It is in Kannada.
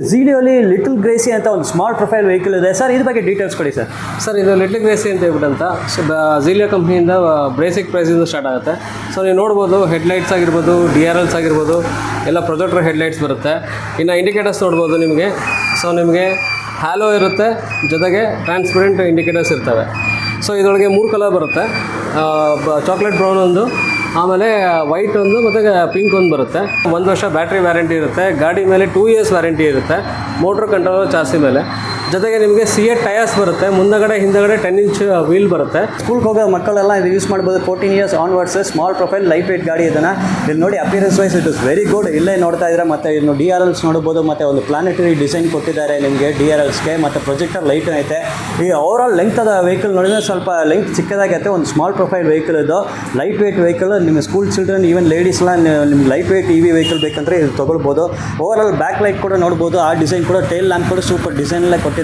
ಝೀಡಿಯೋಲಿ ಲಿಟಲ್ ಗ್ರೇಸಿ ಅಂತ ಒಂದು ಸ್ಮಾಲ್ ಪ್ರೊಫೈಲ್ ವೆಹಿಕಲ್ ಇದೆ ಸರ್. ಇದ್ರ ಬಗ್ಗೆ ಡೀಟೇಲ್ಸ್ ಕೊಡಿ ಸರ್. ಸರ್ ಇದು ಲಿಟಲ್ ಗ್ರೇಸಿ ಅಂತ ಹೇಳ್ಬಿಟ್ಟಂತ ಝೀಲಿಯೋ ಕಂಪ್ನಿಯಿಂದ ಬೇಸಿಕ್ ಪ್ರೈಸಿಂದ ಸ್ಟಾರ್ಟ್ ಆಗುತ್ತೆ. ಸೊ ನೀವು ನೋಡ್ಬೋದು ಹೆಡ್ಲೈಟ್ಸ್ ಆಗಿರ್ಬೋದು, DRLs ಆಗಿರ್ಬೋದು, ಎಲ್ಲ ಪ್ರೊಜೆಕ್ಟರ್ ಹೆಡ್ಲೈಟ್ಸ್ ಬರುತ್ತೆ. ಇನ್ನು ಇಂಡಿಕೇಟರ್ಸ್ ನೋಡ್ಬೋದು ನಿಮಗೆ. ಸೊ ನಿಮಗೆ ಹ್ಯಾಲೋ ಇರುತ್ತೆ, ಜೊತೆಗೆ ಟ್ರಾನ್ಸ್ಪರೆಂಟ್ ಇಂಡಿಕೇಟರ್ಸ್ ಇರ್ತವೆ. ಸೊ ಇದರೊಳಗೆ 3 ಕಲರ್ ಬರುತ್ತೆ. ಚಾಕ್ಲೇಟ್ ಬ್ರೌನ್ ಒಂದು, ಆಮೇಲೆ ವೈಟ್ ಒಂದು, ಮತ್ತು ಪಿಂಕ್ ಒಂದು ಬರುತ್ತೆ. 1 ವರ್ಷ ಬ್ಯಾಟ್ರಿ ವ್ಯಾರಂಟಿ ಇರುತ್ತೆ. ಗಾಡಿ ಮೇಲೆ 2 years ವ್ಯಾರಂಟಿ ಇರುತ್ತೆ. ಮೋಟ್ರ್ ಕಂಟ್ರೋಲ್ ಚಾಸಿ ಮೇಲೆ. ಜೊತೆಗೆ ನಿಮಗೆ CA ಟಯರ್ಸ್ ಬರುತ್ತೆ. ಮುಂದಗಡೆ ಹಿಂದಗಡೆ 10 inch ವೀಲ್ ಬರುತ್ತೆ. ಸ್ಕೂಲ್ಗೆ ಹೋಗೋ ಮಕ್ಕಳೆಲ್ಲ ಇದು ಯೂಸ್ ಮಾಡ್ಬೋದು. 14 years onwards, small profile, light weight ಗಾಡಿ ಇದನ್ನು ಇಲ್ಲಿ ನೋಡಿ. Appearance wise it is very good. ಇಲ್ಲೇ ನೋಡ್ತಾ ಇದ್ರೆ ಮತ್ತು ಇನ್ನು DRLs ನೋಡ್ಬೋದು. ಮತ್ತು ಒಂದು ಪ್ಲಾನೆಟರಿ ಡಿಸೈನ್ ಕೊಟ್ಟಿದ್ದಾರೆ ನಿಮಗೆ DRLಸ್ಗೆ. ಮತ್ತು ಪ್ರೊಜೆಕ್ಟರ್ ಲೈಟ್ ಐತೆ. ಈ ಓವರಾಲ್ ಲೆಂತ್ ಅದ ವೆಹಿಕಲ್ ನೋಡಿದ್ರೆ ಸ್ವಲ್ಪ ಲೆಂತ್ ಚಿಕ್ಕದಾಗೈತೆ. ಒಂದು ಸ್ಮಾಲ್ ಪ್ರೊಫೈಲ್ ವೆಹಿಕಲ್ ಇದು, ಲೈಟ್ ವೇಟ್ ವೆಹಿಕಲ್. ನಿಮ್ಮ ಸ್ಕೂಲ್ ಚಿಲ್ಡ್ರನ್, ಈವನ್ ಲೇಡೀಸ್ ಎಲ್ಲ ನಿಮ್ಗೆ ಲೈಟ್ ವೇಟ್ EV ವೆಹಿಕಲ್ ಬೇಕಂದ್ರೆ ಇದು ತೊಗೊಳ್ಬೋದು. ಓವರಾಲ್ ಬ್ಯಾಕ್ ಲೈಟ್ ಕೂಡ ನೋಡ್ಬೋದು. ಆ ಡಿಸೈನ್ ಕೂಡ, ಟೇಲ್ ಲ್ಯಾಂಪ್ ಕೂಡ ಸೂಪರ್ ಡಿಸೈನಲ್ಲೇ ಕೊಟ್ಟಿದ್ದಾರೆ.